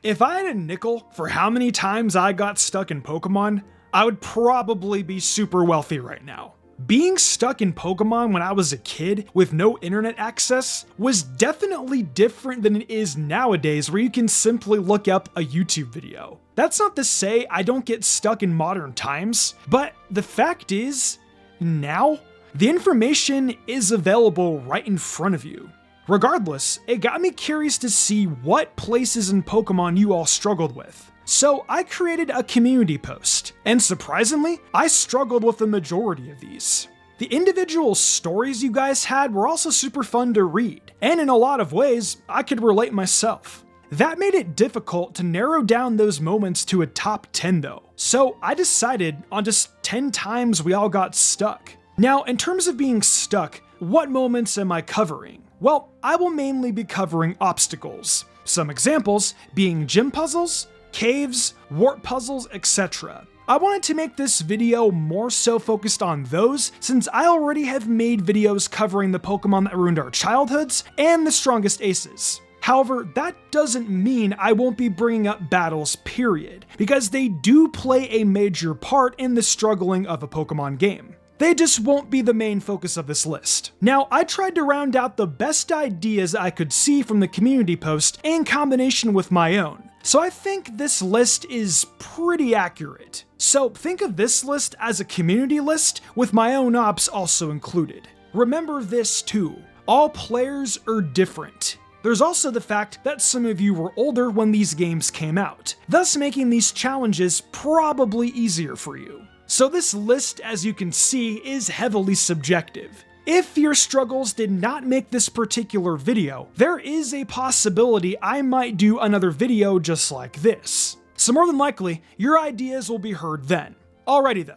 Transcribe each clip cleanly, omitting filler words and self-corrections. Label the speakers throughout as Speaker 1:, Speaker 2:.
Speaker 1: If I had a nickel for how many times I got stuck in Pokemon, I would probably be super wealthy right now. Being stuck in Pokemon when I was a kid with no internet access was definitely different than it is nowadays, where you can simply look up a YouTube video. That's not to say I don't get stuck in modern times, but the fact is, now, the information is available right in front of you. Regardless, it got me curious to see what places in Pokemon you all struggled with. So I created a community post, and surprisingly, I struggled with the majority of these. The individual stories you guys had were also super fun to read, and in a lot of ways, I could relate myself. That made it difficult to narrow down those moments to a top 10 though, so I decided on just 10 times we all got stuck. Now, in terms of being stuck, what moments am I covering? Well, I will mainly be covering obstacles. Some examples being gym puzzles, caves, warp puzzles, etc. I wanted to make this video more so focused on those, since I already have made videos covering the Pokemon that ruined our childhoods and the strongest aces. However, that doesn't mean I won't be bringing up battles, period, because they do play a major part in the struggling of a Pokemon game. They just won't be the main focus of this list. Now, I tried to round out the best ideas I could see from the community post in combination with my own, so I think this list is pretty accurate. So think of this list as a community list with my own ops also included. Remember this too, all players are different. There's also the fact that some of you were older when these games came out, thus making these challenges probably easier for you. So this list, as you can see, is heavily subjective. If your struggles did not make this particular video, there is a possibility I might do another video just like this. So more than likely, your ideas will be heard then. Alrighty though,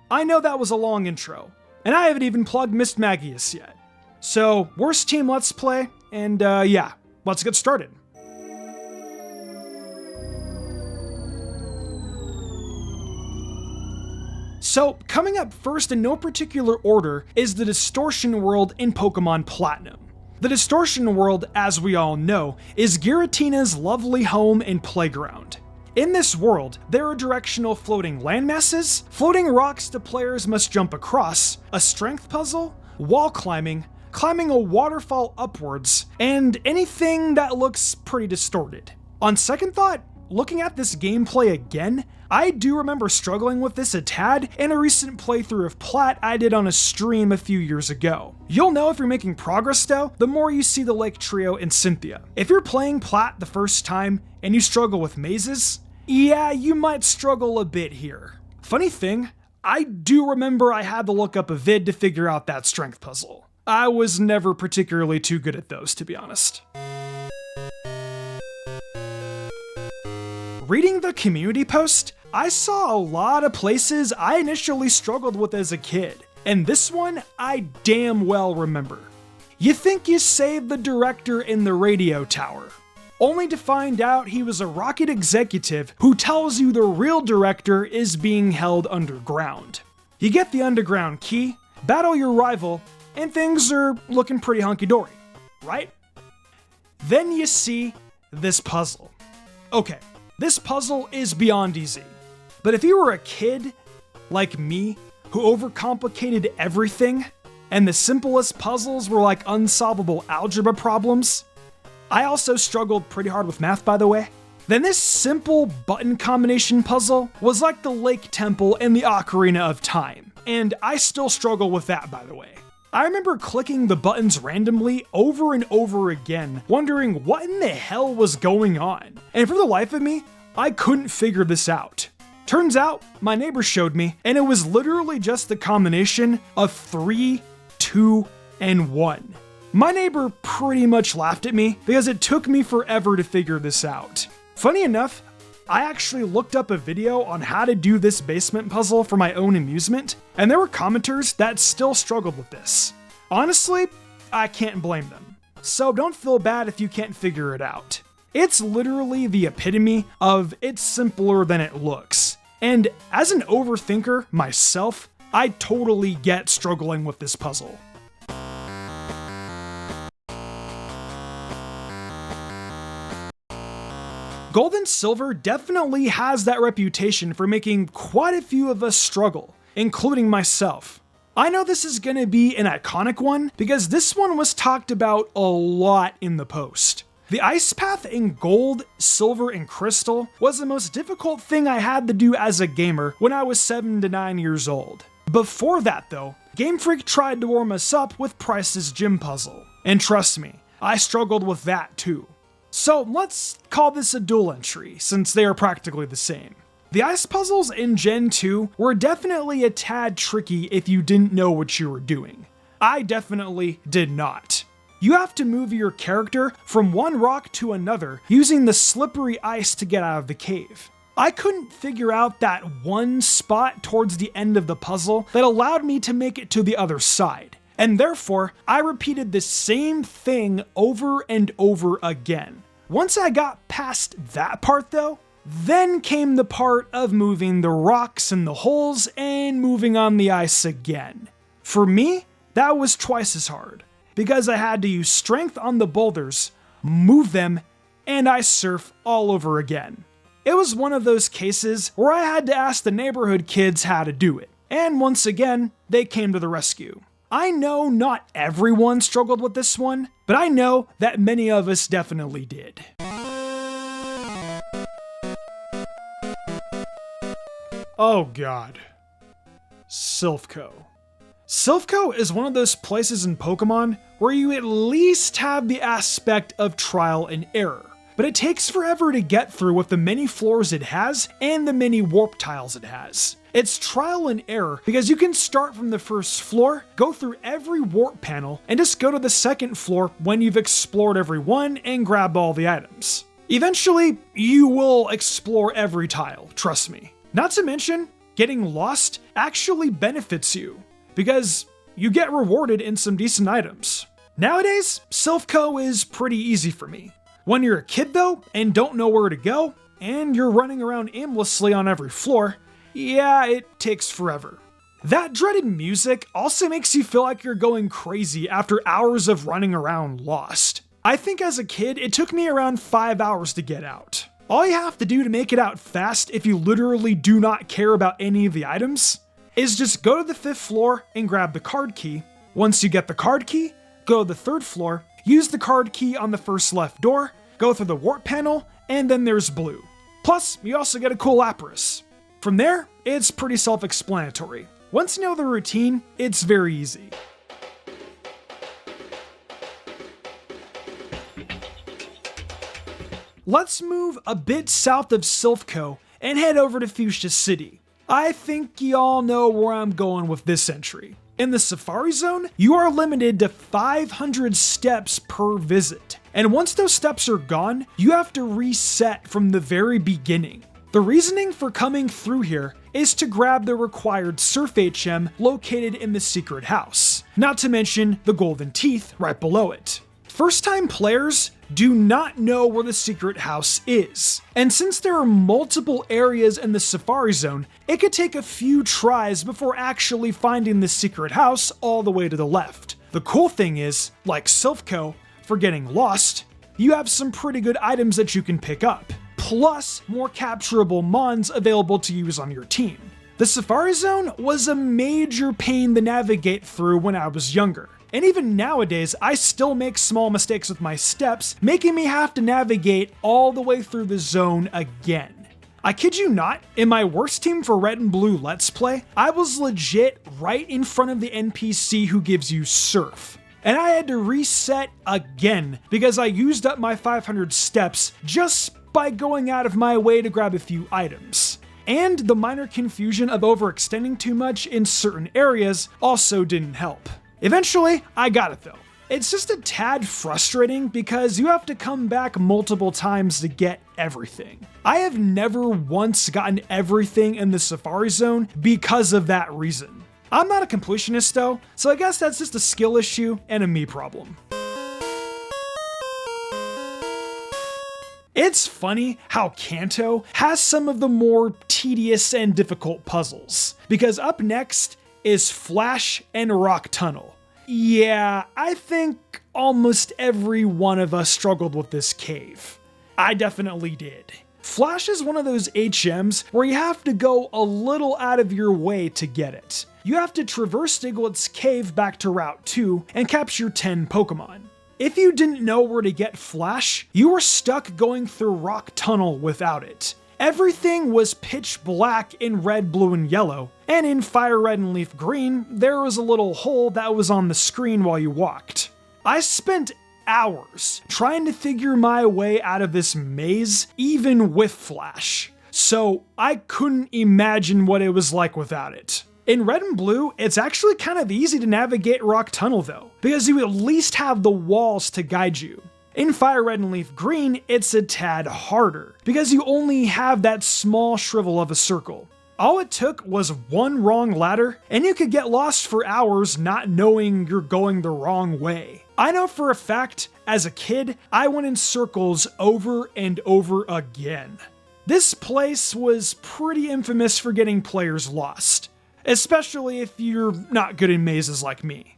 Speaker 1: I know that was a long intro, and I haven't even plugged Mystmagius yet. So, worst team let's play, and yeah, let's get started. So, coming up first in no particular order is the Distortion world in Pokemon Platinum. The Distortion world, as we all know, is Giratina's lovely home and playground. In this world, there are directional floating landmasses, floating rocks the players must jump across, a strength puzzle, wall climbing, climbing a waterfall upwards, and anything that looks pretty distorted. On second thought, looking at this gameplay again, I do remember struggling with this a tad in a recent playthrough of Plat I did on a stream a few years ago. You'll know if you're making progress though, the more you see the Lake Trio and Cynthia. If you're playing Plat the first time and you struggle with mazes, yeah, you might struggle a bit here. Funny thing, I do remember I had to look up a vid to figure out that strength puzzle. I was never particularly too good at those, to be honest. Reading the community post, I saw a lot of places I initially struggled with as a kid, and this one I damn well remember. You think you saved the director in the radio tower, only to find out he was a rocket executive who tells you the real director is being held underground. You get the underground key, battle your rival, and things are looking pretty hunky-dory, right? Then you see this puzzle. Okay. This puzzle is beyond easy, but if you were a kid like me who overcomplicated everything and the simplest puzzles were like unsolvable algebra problems, I also struggled pretty hard with math by the way, then this simple button combination puzzle was like the Lake Temple and the Ocarina of Time, and I still struggle with that by the way. I remember clicking the buttons randomly over and over again, wondering what in the hell was going on. And for the life of me, I couldn't figure this out. Turns out, my neighbor showed me, and it was literally just the combination of 3, 2, and 1. My neighbor pretty much laughed at me because it took me forever to figure this out. Funny enough, I actually looked up a video on how to do this basement puzzle for my own amusement, and there were commenters that still struggled with this. Honestly, I can't blame them. So don't feel bad if you can't figure it out. It's literally the epitome of it's simpler than it looks. And as an overthinker myself, I totally get struggling with this puzzle. Gold and Silver definitely has that reputation for making quite a few of us struggle, including myself. I know this is going to be an iconic one because this one was talked about a lot in the post. The ice path in Gold, Silver, and Crystal was the most difficult thing I had to do as a gamer when I was 7 to 9 years old. Before that though, Game Freak tried to warm us up with Price's Gym Puzzle. And trust me, I struggled with that too. So let's call this a dual entry, since they are practically the same. The ice puzzles in Gen 2 were definitely a tad tricky if you didn't know what you were doing. I definitely did not. You have to move your character from one rock to another using the slippery ice to get out of the cave. I couldn't figure out that one spot towards the end of the puzzle that allowed me to make it to the other side, and therefore I repeated the same thing over and over again. Once I got past that part though, then came the part of moving the rocks in the holes and moving on the ice again. For me, that was twice as hard, because I had to use strength on the boulders, move them, and ice surf all over again. It was one of those cases where I had to ask the neighborhood kids how to do it, and once again, they came to the rescue. I know not everyone struggled with this one, but I know that many of us definitely did. Oh god. Silph Co. Silph Co is one of those places in Pokemon where you at least have the aspect of trial and error, but it takes forever to get through with the many floors it has and the many warp tiles it has. It's trial and error because you can start from the first floor, go through every warp panel, and just go to the second floor when you've explored every one and grabbed all the items. Eventually, you will explore every tile, trust me. Not to mention, getting lost actually benefits you, because you get rewarded in some decent items. Nowadays, Silph Co is pretty easy for me. When you're a kid though, and don't know where to go, and you're running around aimlessly on every floor, yeah, it takes forever. That dreaded music also makes you feel like you're going crazy after hours of running around lost. I think as a kid, it took me around 5 hours to get out. All you have to do to make it out fast if you literally do not care about any of the items is just go to the 5th floor and grab the card key. Once you get the card key, go to the 3rd floor, use the card key on the first left door, go through the warp panel, and then there's blue. Plus, you also get a cool Lapras. From there, it's pretty self-explanatory. Once you know the routine, it's very easy. Let's move a bit south of Silph Co and head over to Fuchsia City. I think y'all know where I'm going with this entry. In the Safari Zone, you are limited to 500 steps per visit, and once those steps are gone, you have to reset from the very beginning. The reasoning for coming through here is to grab the required Surf HM located in the secret house, not to mention the golden teeth right below it. First-time players do not know where the secret house is, and since there are multiple areas in the Safari Zone, it could take a few tries before actually finding the secret house all the way to the left. The cool thing is, like Silph Co, for getting lost, you have some pretty good items that you can pick up, plus more capturable mons available to use on your team. The Safari Zone was a major pain to navigate through when I was younger. And even nowadays, I still make small mistakes with my steps, making me have to navigate all the way through the zone again. I kid you not, in my worst team for Red and Blue Let's Play, I was legit right in front of the NPC who gives you Surf. And I had to reset again because I used up my 500 steps just by going out of my way to grab a few items. And the minor confusion of overextending too much in certain areas also didn't help. Eventually, I got it though. It's just a tad frustrating because you have to come back multiple times to get everything. I have never once gotten everything in the Safari Zone because of that reason. I'm not a completionist though, so I guess that's just a skill issue and a me problem. It's funny how Kanto has some of the more tedious and difficult puzzles, because up next is Flash and Rock Tunnel. Yeah, I think almost every one of us struggled with this cave. I definitely did. Flash is one of those HMs where you have to go a little out of your way to get it. You have to traverse Diglett's cave back to Route 2 and capture 10 Pokemon. If you didn't know where to get Flash, you were stuck going through Rock Tunnel without it. Everything was pitch black in red, blue, and yellow, and in fire red and leaf green, there was a little hole that was on the screen while you walked. I spent hours trying to figure my way out of this maze, even with Flash. So I couldn't imagine what it was like without it. In red and blue, it's actually kind of easy to navigate Rock Tunnel though, because you at least have the walls to guide you. In fire red and leaf green, it's a tad harder, because you only have that small shrivel of a circle. All it took was one wrong ladder, and you could get lost for hours not knowing you're going the wrong way. I know for a fact, as a kid, I went in circles over and over again. This place was pretty infamous for getting players lost, especially if you're not good in mazes like me.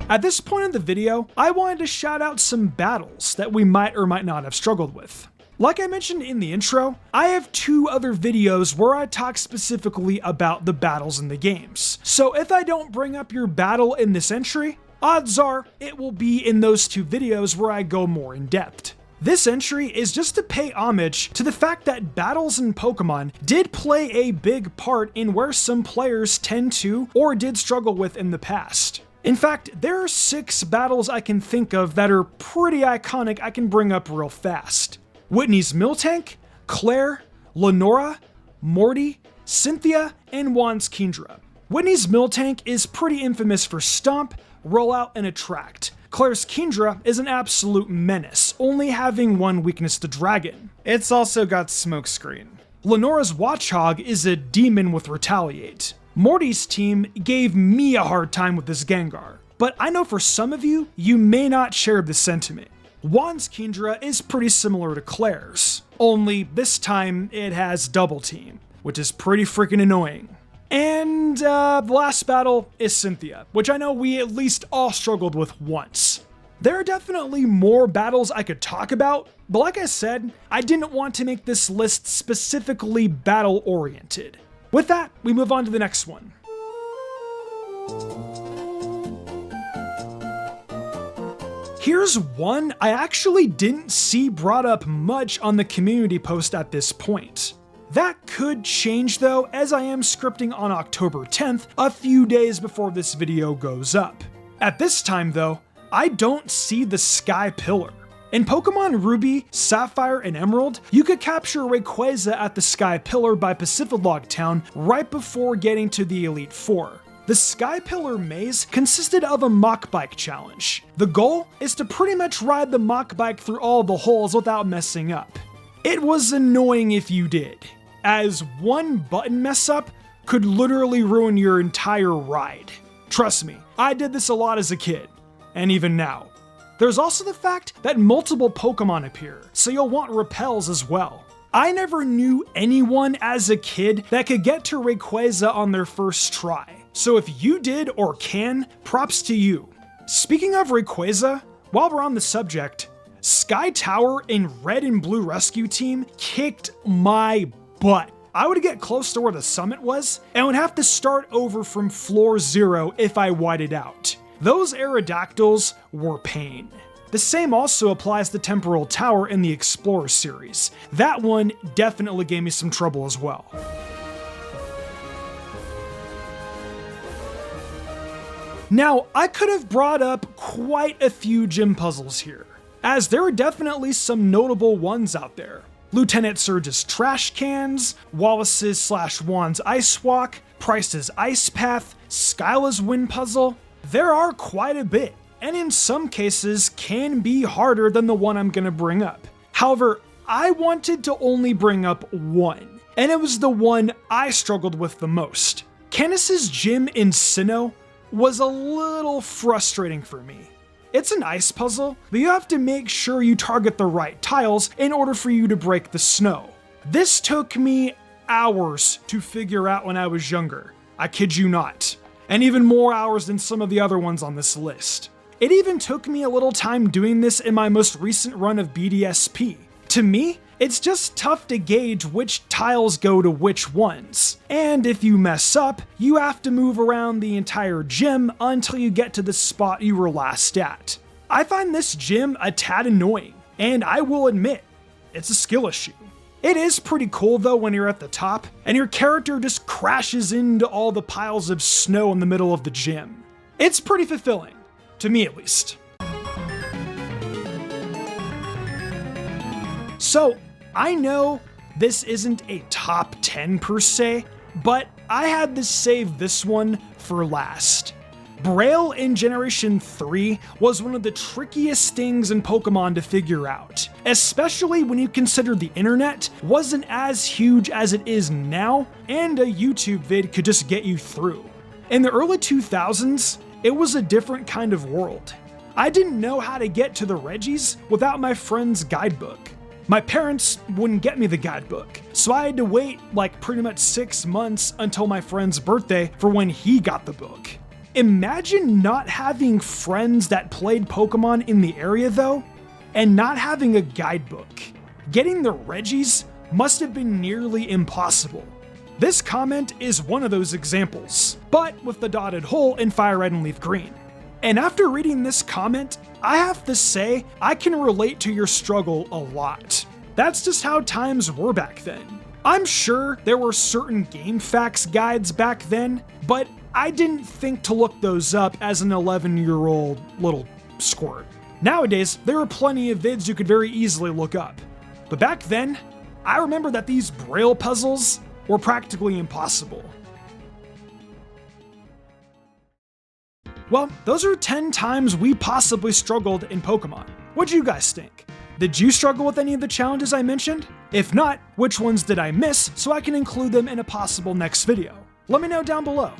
Speaker 1: At this point in the video, I wanted to shout out some battles that we might or might not have struggled with. Like I mentioned in the intro, I have 2 other videos where I talk specifically about the battles in the games. So if I don't bring up your battle in this entry, odds are it will be in those 2 videos where I go more in depth. This entry is just to pay homage to the fact that battles in Pokemon did play a big part in where some players tend to or did struggle with in the past. In fact, there are 6 battles I can think of that are pretty iconic I can bring up real fast. Whitney's Miltank, Claire, Lenora, Morty, Cynthia, and Juan's Kingdra. Whitney's Miltank is pretty infamous for Stomp, Rollout, and Attract. Claire's Kingdra is an absolute menace, only having one weakness to Dragon. It's also got Smokescreen. Lenora's Watchhog is a demon with Retaliate. Morty's team gave me a hard time with this Gengar, but I know for some of you, you may not share this sentiment. Juan's Kingdra is pretty similar to Claire's, only this time it has Double Team, which is pretty freaking annoying. And the last battle is Cynthia, which I know we at least all struggled with once. There are definitely more battles I could talk about, but like I said, I didn't want to make this list specifically battle-oriented. With that, we move on to the next one. Here's one I actually didn't see brought up much on the community post at this point. That could change though, as I am scripting on October 10th, a few days before this video goes up. At this time though, I don't see the Sky Pillar. In Pokemon Ruby, Sapphire, and Emerald, you could capture Rayquaza at the Sky Pillar by Pacifidlog Town right before getting to the Elite Four. The Sky Pillar maze consisted of a Mach Bike challenge. The goal is to pretty much ride the Mach Bike through all the holes without messing up. It was annoying if you did, as one button mess up could literally ruin your entire ride. Trust me, I did this a lot as a kid, and even now. There's also the fact that multiple Pokemon appear, so you'll want repels as well. I never knew anyone as a kid that could get to Rayquaza on their first try, so if you did or can, props to you. Speaking of Rayquaza, while we're on the subject, Sky Tower in Red and Blue Rescue Team kicked my butt. I would get close to where the summit was, and would have to start over from floor 0 if I whited out. Those Aerodactyls were pain. The same also applies to Temporal Tower in the Explorer series. That one definitely gave me some trouble as well. Now, I could have brought up quite a few gym puzzles here, as there are definitely some notable ones out there. Lieutenant Surge's Trash Cans, Wallace's / Juan's Ice Walk, Price's Ice Path, Skyla's Wind Puzzle. There are quite a bit, and in some cases can be harder than the one I'm gonna bring up. However, I wanted to only bring up one, and it was the one I struggled with the most. Canis's gym in Sinnoh was a little frustrating for me. It's an ice puzzle, but you have to make sure you target the right tiles in order for you to break the snow. This took me hours to figure out when I was younger. I kid you not. And even more hours than some of the other ones on this list. It even took me a little time doing this in my most recent run of BDSP. To me, it's just tough to gauge which tiles go to which ones, and if you mess up, you have to move around the entire gym until you get to the spot you were last at. I find this gym a tad annoying, and I will admit, it's a skill issue. It is pretty cool though when you're at the top, and your character just crashes into all the piles of snow in the middle of the gym. It's pretty fulfilling, to me at least. So, I know this isn't a top 10 per se, but I had to save this one for last. Braille in Generation 3 was one of the trickiest things in Pokemon to figure out, especially when you consider the internet wasn't as huge as it is now, and a YouTube vid could just get you through. In the early 2000s, it was a different kind of world. I didn't know how to get to the Regis without my friend's guidebook. My parents wouldn't get me the guidebook, so I had to wait like pretty much 6 months until my friend's birthday for when he got the book. Imagine not having friends that played Pokemon in the area though, and not having a guidebook. Getting the Regis must have been nearly impossible. This comment is one of those examples, but with the dotted hole in Fire Red and Leaf Green. And after reading this comment, I have to say, I can relate to your struggle a lot. That's just how times were back then. I'm sure there were certain game facts guides back then, but I didn't think to look those up as an 11-year-old little squirt. Nowadays, there are plenty of vids you could very easily look up. But back then, I remember that these Braille puzzles were practically impossible. Well, those are 10 times we possibly struggled in Pokemon. What do you guys think? Did you struggle with any of the challenges I mentioned? If not, which ones did I miss so I can include them in a possible next video? Let me know down below.